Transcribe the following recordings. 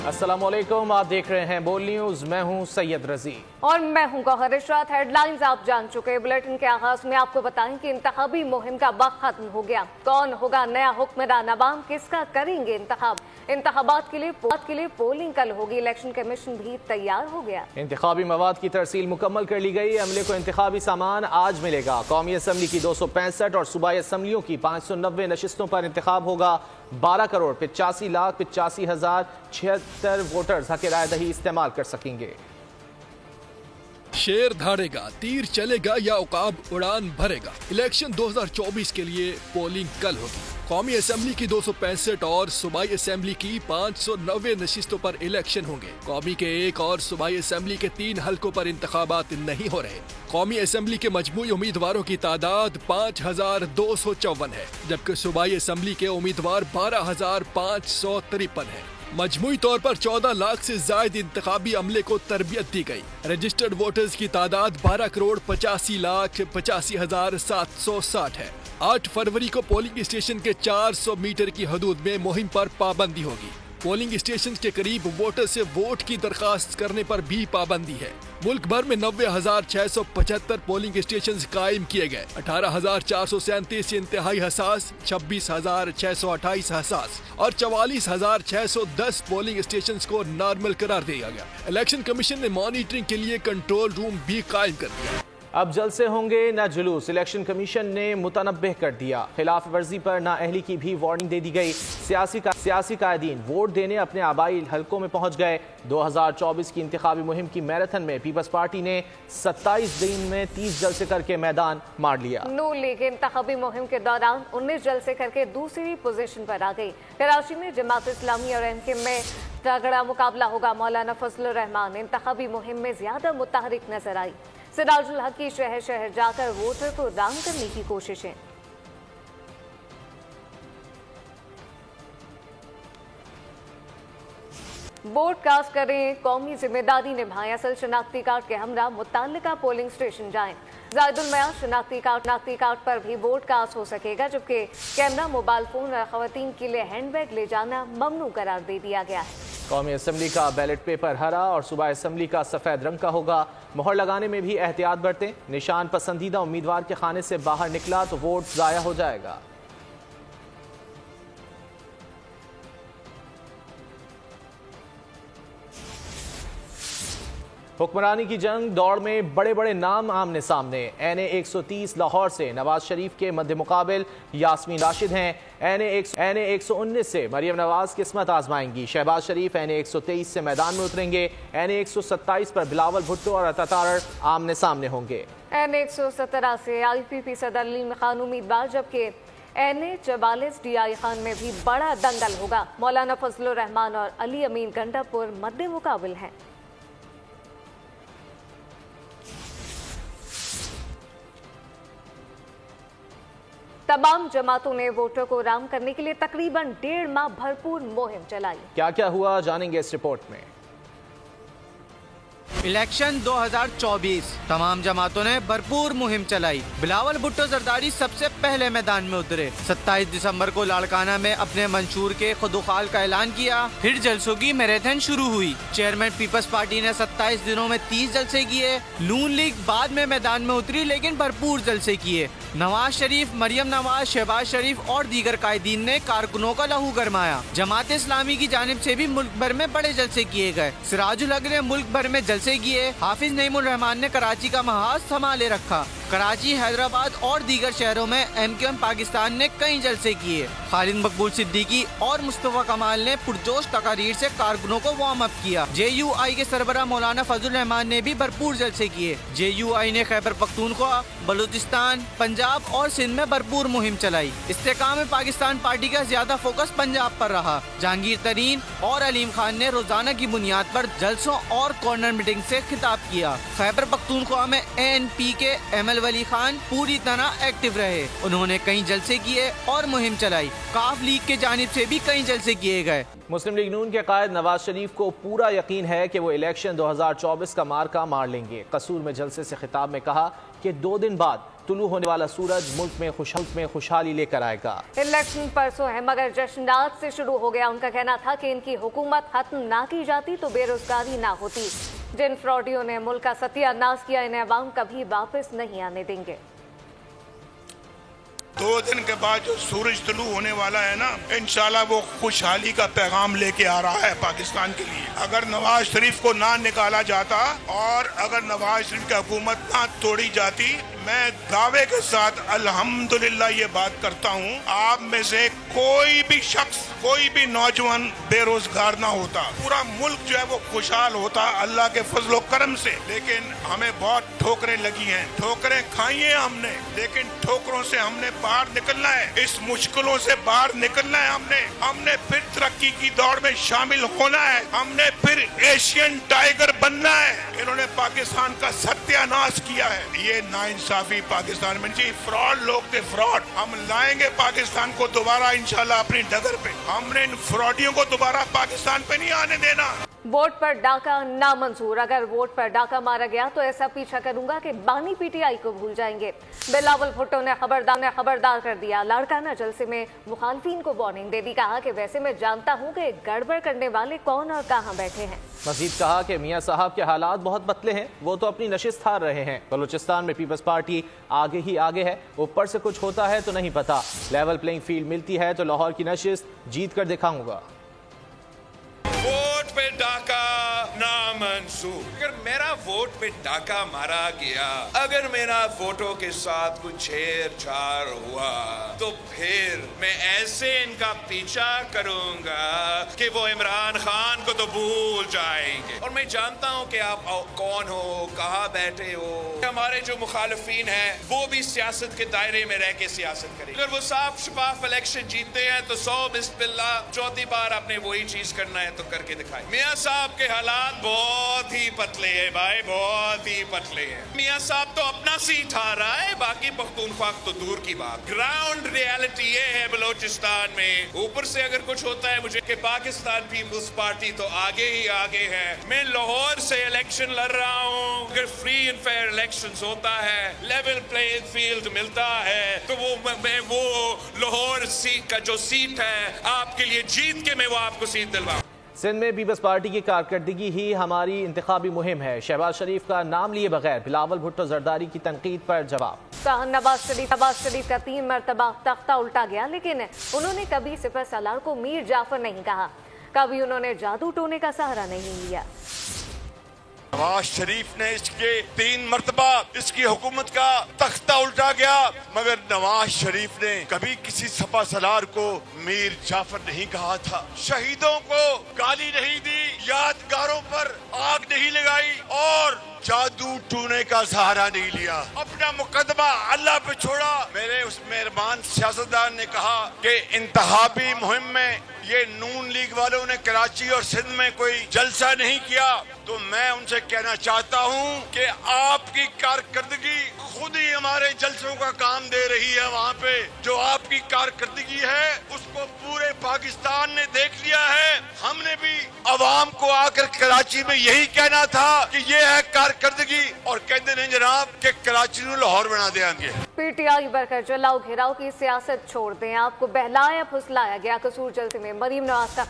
السلام علیکم، آپ دیکھ رہے ہیں بول نیوز، میں ہوں سید رضی اور میں ہوں گوہر اشرات۔ ہیڈ لائنز آپ جان چکے۔ بلیٹن کے آغاز میں آپ کو بتائیں کہ انتخابی مہم کا وقت ختم ہو گیا۔ کون ہوگا نیا حکمران؟ عوام کس کا کریں گے انتخاب؟ انتخابات کے لیے پولنگ کل ہوگی۔ الیکشن کمیشن بھی تیار ہو گیا۔ انتخابی مواد کی ترسیل مکمل کر لی گئی۔ عملے کو انتخابی سامان آج ملے گا۔ قومی اسمبلی کی 265 اور صوبائی اسمبلیوں کی 590 نشستوں پر انتخاب ہوگا۔ 12,85,85,076 ووٹرز حق رائے دہی استعمال کر سکیں گے۔ شیر دھاڑے گا، تیر چلے گا یا عقاب اڑان بھرے گا؟ الیکشن 2024 کے لیے پولنگ کل ہوگی۔ قومی اسمبلی کی 265 اور صوبائی اسمبلی کی 590 نشستوں پر الیکشن ہوں گے۔ قومی کے 1 اور صوبائی اسمبلی کے 3 حلقوں پر انتخابات نہیں ہو رہے۔ قومی اسمبلی کے مجموعی امیدواروں کی تعداد 5,254 ہے، جبکہ صوبائی اسمبلی کے امیدوار 12,553 ہیں۔ مجموعی طور پر 14 لاکھ سے زائد انتخابی عملے کو تربیت دی گئی۔ رجسٹرڈ ووٹرز کی تعداد 12,85,85,760 ہے۔ 8 فروری کو پولنگ اسٹیشن کے 400 میٹر کی حدود میں مہم پر پابندی ہوگی۔ پولنگ اسٹیشن کے قریب ووٹر سے ووٹ کی درخواست کرنے پر بھی پابندی ہے۔ ملک بھر میں 90,675 پولنگ اسٹیشنز قائم کیے گئے۔ 18,437 انتہائی حساس، 26,628 حساس اور 44,610 پولنگ اسٹیشنز کو نارمل قرار دیا گیا۔ الیکشن کمیشن نے مانیٹرنگ کے لیے کنٹرول روم بھی قائم کر دیا۔ اب جلسے ہوں گے نہ جلوس، الیکشن کمیشن نے متنبہ کر دیا۔ خلاف ورزی پر نااہلی کی بھی وارننگ دے دی گئی۔ سیاسی قائدین ووٹ دینے اپنے آبائی حلقوں میں پہنچ گئے۔ 2024 کی انتخابی مہم کی میراتھن میں پیپلز پارٹی نے 27 دن میں 30 جلسے کر کے میدان مار لیا۔ نون لیگ انتخابی مہم کے دوران 19 جلسے کر کے دوسری پوزیشن پر آ گئی۔ کراچی میں جماعت اسلامی اور ایم کیو ایم میں تگڑا مقابلہ ہوگا۔ مولانا فضل الرحمان انتخابی مہم میں زیادہ متحرک نظر آئی۔ سراج الحق کی شہر شہر جا کر ووٹر کو رام کرنے کی کوششیں۔ ووٹ کاسٹ کریں، قومی ذمہ داری نبھائیں، اصل شناختی کارڈ کے ہمراہ متعلقہ پولنگ اسٹیشن جائیں۔ زائد المعیار شناختی کارڈ پر بھی ووٹ کاسٹ ہو سکے گا، جبکہ کیمرہ، موبائل فون اور خواتین کے لیے ہینڈ بیگ لے جانا ممنوع قرار دے دیا گیا ہے۔ قومی اسمبلی کا بیلٹ پیپر ہرا اور صوبائی اسمبلی کا سفید رنگ کا ہوگا۔ مہر لگانے میں بھی احتیاط برتیں۔ نشان پسندیدہ امیدوار کے خانے سے باہر نکلا تو ووٹ ضائع ہو جائے گا۔ حکمرانی کی جنگ دوڑ میں بڑے بڑے نام آمنے سامنے۔ این اے 130 لاہور سے نواز شریف کے مد مقابل یاسمین راشد ہیں۔ این اے 119 سے مریم نواز قسمت آزمائیں گی۔ شہباز شریف این اے 123 سے میدان میں اتریں گے۔ این اے 127 پر بلاول بھٹو اور عطا تارڑ آمنے سامنے ہوں گے۔ این اے 117 سے آئی پی پی صدر علیم خان امیدوار، جبکہ N A 44 D I Khan میں بھی بڑا دنگل ہوگا۔ مولانا فضل الرحمان اور علی امین گنڈا پور مد مقابل ہیں۔ تمام جماعتوں نے ووٹر کو رام کرنے کے لیے تقریباً 1.5 ماہ بھرپور مہم چلائی۔ کیا کیا ہوا جانیں گے اس رپورٹ میں۔ الیکشن 2024 تمام جماعتوں نے بھرپور مہم چلائی۔ بلاول بھٹو زرداری سب سے پہلے میدان میں اترے۔ 27 دسمبر کو لاڑکانہ میں اپنے منشور کے خدوخال کا اعلان کیا۔ پھر جلسوں کی میراتھن شروع ہوئی۔ چیئرمین پیپلز پارٹی نے 27 دنوں میں 30 جلسے کیے۔ نون لیگ بعد میں میدان میں اتری لیکن بھرپور جلسے کیے۔ نواز شریف، مریم نواز، شہباز شریف اور دیگر قائدین نے کارکنوں کا لہو گرمایا۔ جماعت اسلامی کی جانب سے بھی ملک بھر میں بڑے جلسے کیے گئے۔ سراج الحق نے ملک بھر میں جلسے کیے۔ حافظ نعیم الرحمان نے کراچی کا محاذ سنبھالے رکھا۔ کراچی، حیدرآباد اور دیگر شہروں میں ایم کیو ایم پاکستان نے کئی جلسے کیے۔ خالد مقبول صدیقی اور مصطفیٰ کمال نے پرجوش تقاریر سے کارکنوں کو وارم اپ کیا۔ جے یو آئی کے سربراہ مولانا فضل الرحمان نے بھی بھرپور جلسے کیے۔ جے یو آئی نے خیبر پختونخوا، بلوچستان، پنجاب اور سندھ میں بھرپور مہم چلائی۔ استحکام پاکستان پارٹی کا زیادہ فوکس پنجاب پر رہا۔ جہانگیر ترین اور علیم خان نے روزانہ کی بنیاد پر جلسوں اور کارنر میٹنگ سے خطاب کیا۔ خیبر پختونخوا میں اے این پی کے ایم ایل ولی خان پوری طرح ایکٹیو رہے۔ انہوں نے کئی جلسے کیے اور مہم چلائی۔ کاف لیگ کے جانب سے بھی کئی جلسے کیے گئے۔ مسلم لیگ نون کے قائد نواز شریف کو پورا یقین ہے کہ وہ الیکشن 2024 کا مارکہ مار لیں گے۔ قصور میں جلسے سے خطاب میں کہا کہ 2 دن بعد طلوع ہونے والا سورج ملک میں خوشحالی لے کر آئے گا۔ الیکشن پرسوں ہے مگر جشن آج سے شروع ہو گیا۔ ان کا کہنا تھا کہ ان کی حکومت ختم نہ کی جاتی تو بے روزگاری نہ ہوتی۔ جن فراڈیوں نے ملک کا ستیہ ناش کیا انہیں عوام کبھی واپس نہیں آنے دیں گے۔ 2 دن کے بعد جو سورج طلوع ہونے والا ہے نا، انشاءاللہ وہ خوشحالی کا پیغام لے کے آ رہا ہے پاکستان کے لیے۔ اگر نواز شریف کو نہ نکالا جاتا اور اگر نواز شریف کی حکومت نہ توڑی جاتی، میں دعوے کے ساتھ الحمدللہ یہ بات کرتا ہوں، آپ میں سے کوئی بھی شخص، کوئی بھی نوجوان بے روزگار نہ ہوتا، پورا ملک جو ہے وہ خوشحال ہوتا اللہ کے فضل و کرم سے۔ لیکن ہمیں بہت ٹھوکریں لگی ہیں، ٹھوکریں کھائی ہیں ہم نے، لیکن ٹھوکروں سے ہم نے باہر نکلنا ہے، اس مشکلوں سے باہر نکلنا ہے۔ ہم نے پھر ترقی کی دوڑ میں شامل ہونا ہے، ہم نے پھر ایشین ٹائیگر بننا ہے۔ انہوں نے پاکستان کا ستیہ ناش کیا ہے، یہ ناانصافی پاکستان میں جی، فراڈ لوگ تھے، فراڈ۔ ہم لائیں گے پاکستان کو دوبارہ انشاءاللہ اپنی ڈگر پہ، ہم نے ان فراڈیوں کو دوبارہ پاکستان پہ نہیں آنے دینا۔ ووٹ پر ڈاکہ نامنظور، اگر ووٹ پر ڈاکہ مارا گیا تو ایسا پیچھا کروں گا کہ بانی پی ٹی آئی کو بھول جائیں گے۔ بلاول بھٹو نے خبردار کر دیا، لاڑکانہ جلسے میں مخالفین کو وارننگ دے دی، کہا کہ ویسے میں جانتا ہوں کہ گڑبڑ کرنے والے کون اور کہاں بیٹھے ہیں۔ مزید کہا کہ میاں صاحب کے حالات بہت پتلے ہیں، وہ تو اپنی نشست ہار رہے ہیں، بلوچستان میں پیپلز پارٹی آگے ہی آگے ہے، اوپر سے کچھ ہوتا ہے تو نہیں پتا، لیول پلینگ فیلڈ ملتی ہے تو لاہور کی نشست جیت کر دکھاؤں گا۔ ووٹ پہ ڈاکہ نامنظور، اگر میرا ووٹ پہ ڈاکہ مارا گیا، اگر میرا ووٹوں کے ساتھ کچھ چھیڑ چھاڑ ہوا تو پھر میں ایسے ان کا پیچھا کروں گا کہ وہ عمران خان کو تو بھول جائیں گے۔ اور میں جانتا ہوں کہ آپ کون ہو، کہاں بیٹھے ہو۔ ہمارے جو مخالفین ہیں وہ بھی سیاست کے دائرے میں رہ کے سیاست کریں، اگر وہ صاف شفاف الیکشن جیتے ہیں تو 100 بسم اللہ، چوتھی بار آپ نے وہی چیز کرنا ہے تو کر کے دکھائیں۔ میاں صاحب کے حالات بہت ہی پتلے ہیں بھائی، بہت ہی پتلے ہیں۔ میاں صاحب تو اپنا سیٹ ہار رہا ہے، باقی پختونخوا تو دور کی بات۔ گراؤنڈ ریالٹی یہ ہے بلوچستان میں، اوپر سے اگر کچھ ہوتا ہے مجھے کہ پاکستان پیپلز پارٹی تو آگے ہی آگے ہے۔ میں لاہور سے الیکشن لڑ رہا ہوں، اگر فری اینڈ فیئر الیکشنز ہوتا ہے، لیول پلینگ فیلڈ ملتا ہے تو میں وہ لاہور سیٹ کا جو سیٹ ہے آپ کے لیے جیت کے میں وہ آپ کو سیٹ دلواؤں۔ سندھ میں پیپلز پارٹی کی کارکردگی ہی ہماری انتخابی مہم ہے، شہباز شریف کا نام لیے بغیر بلاول بھٹو زرداری کی تنقید پر جواب۔ نواز شریف کا 3 مرتبہ تختہ الٹا گیا، لیکن انہوں نے کبھی سپہ سالار کو میر جعفر نہیں کہا، کبھی انہوں نے جادو ٹونے کا سہارا نہیں لیا۔ نواز شریف نے اس کے 3 مرتبہ اس کی حکومت کا تختہ الٹا گیا، مگر نواز شریف نے کبھی کسی سپہ سالار کو میر جعفر نہیں کہا تھا، شہیدوں کو گالی نہیں دی، یادگاروں پر آگ نہیں لگائی اور جادو ٹونے کا سہارا نہیں لیا، اپنا مقدمہ اللہ پہ چھوڑا۔ میرے اس مہربان سیاستدان نے کہا کہ انتخابی مہم میں یہ نون لیگ والوں نے کراچی اور سندھ میں کوئی جلسہ نہیں کیا، تو میں ان سے کہنا چاہتا ہوں کہ آپ کی کارکردگی خود ہی ہمارے جلسوں کا کام دے رہی ہے۔ وہاں پہ جو آپ کی کارکردگی ہے اس کو پورے پاکستان نے دیکھ لیا ہے۔ ہم نے بھی عوام کو آ کر کراچی میں یہی کہنا تھا کہ یہ ہے کارکردگی، اور کہتے ہیں جناب کہ کراچی کو لاہور بنا دیں گے۔ پی ٹی آئی برکر جلاؤ گھیراؤ کی سیاست چھوڑ دیں، آپ کو بہلایا پھسلایا گیا۔ قصور جلسے میں مریم نواز کا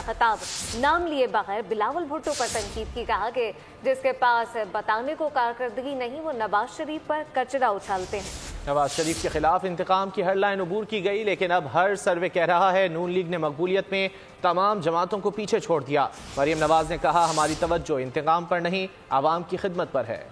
خطاب نام لیے بغیر بلاول بھٹو پر تنقید کی، کہا کہ جس کے پاس بتانے کو کارکردگی نہیں وہ نواز شریف پر کچرا اچھالتے ہیں۔ نواز شریف کے خلاف انتقام کی ہر لائن عبور کی گئی، لیکن اب ہر سروے کہہ رہا ہے نون لیگ نے مقبولیت میں تمام جماعتوں کو پیچھے چھوڑ دیا۔ مریم نواز نے کہا ہماری توجہ انتقام پر نہیں عوام کی خدمت پر ہے۔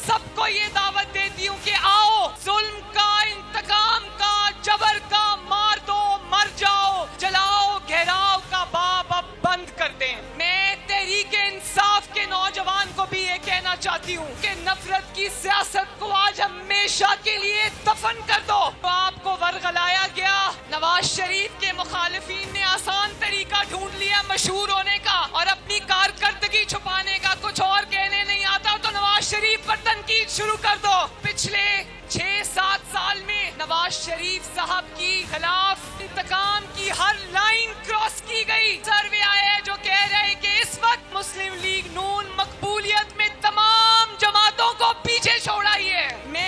سب کو یہ دعوت دیتی ہوں کہ آؤ، ظلم کا، انتقام کا، جبر کا مار دو، مر جاؤ، جلاؤ گھیراؤ کا باب اب بند کر دیں۔ میں تحریک انصاف کے نوجوان کو بھی یہ کہنا چاہتی ہوں کہ نفرت کی سیاست کو آج ہمیشہ کے لیے دفن کر دو۔ آپ کو ورغلایا گیا، نواز شریف کے مخالفین نے آسان طریقہ ڈھونڈ لیا مشہور ہونے کا اور اپنی کارکردگی چھپانے کا، کچھ اور کہنے نہیں آتا تو نواز شریف پر تنقید شروع کر دو۔ پچھلے 6-7 سال میں نواز شریف صاحب کی خلاف انتقام کی ہر لائن کراس کی گئی۔ سروے آئے ہیں جو کہہ رہے کہ اس وقت مسلم لیگ نون مقبولیت میں تمام جماعتوں کو پیچھے چھوڑ آئی ہے۔ میں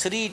3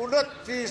29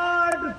8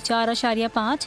4.5,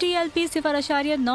TLP 0.9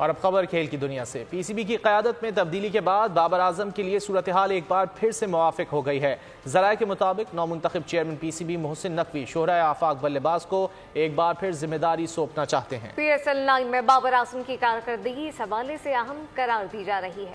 اور اب خبر کھیل کی دنیا سے۔ پی سی بی کی قیادت میں تبدیلی کے بعد بابر اعظم کے لیے صورتحال ایک بار پھر سے موافق ہو گئی ہے۔ ذرائع کے مطابق نومنتخب chairman P C B Mohsin Naqvi شہرائے آفاق بلے باز کو ایک بار پھر ذمہ داری سونپنا چاہتے ہیں۔ پی ایس ایل 9 میں بابر اعظم کی کارکردگی اس حوالے سے اہم قرار دی جا رہی ہے۔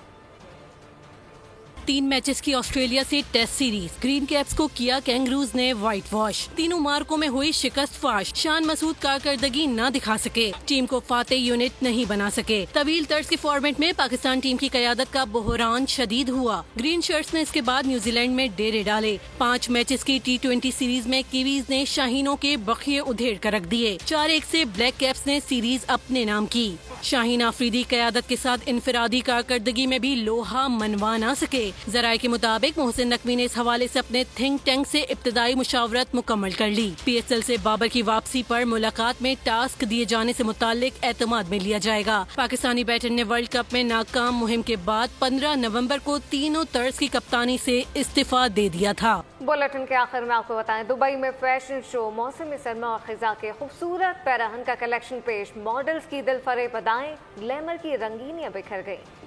3 میچز کی آسٹریلیا سے ٹیسٹ سیریز، گرین کیپس کو کیا کینگروز نے وائٹ واش، تینوں مارکوں میں ہوئی شکست فاش، شان مسعود کارکردگی نہ دکھا سکے، ٹیم کو فاتح یونٹ نہیں بنا سکے۔ طویل طرز کے فارمیٹ میں پاکستان ٹیم کی قیادت کا بحران شدید ہوا، گرین شرٹس نے اس کے بعد نیوزی لینڈ میں ڈیرے ڈالے۔ 5 میچز کی T20 سیریز میں کیویز نے شاہینوں کے بخیے ادھیڑ کر رکھ دیے، 4-1 سے بلیک کیپس نے سیریز اپنے نام کی۔ شاہین آفریدی قیادت کے ساتھ انفرادی کارکردگی میں بھی لوہا منوا نہ سکے۔ ذرائع کے مطابق محسن نقوی نے اس حوالے سے اپنے تھنک ٹینک سے ابتدائی مشاورت مکمل کر لی۔ پی ایس ایل سے بابر کی واپسی پر ملاقات میں ٹاسک دیے جانے سے متعلق اعتماد میں لیا جائے گا۔ پاکستانی بیٹر نے ورلڈ کپ میں ناکام مہم کے بعد 15 نومبر کو تینوں طرز کی کپتانی سے استعفیٰ دے دیا تھا۔ بلیٹن کے آخر میں آپ کو بتائیں، دبئی میں فیشن شو موسم سرما اور خزاں کے خوبصورت پیراہن کا کلیکشن پیش، ماڈلز کی دل فریب ادائیں، گلیمر کی رنگینیاں بکھر گئیں۔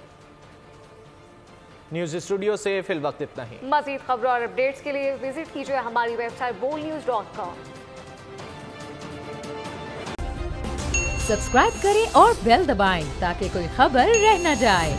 نیوز اسٹوڈیو سے فی الوقت اتنا ہی۔ مزید خبروں اور اپڈیٹس کے لیے وزٹ کیجیے ہماری ویب سائٹ bolnews.com۔ سبسکرائب کریں اور بیل دبائیں تاکہ کوئی خبر رہ نہ جائے۔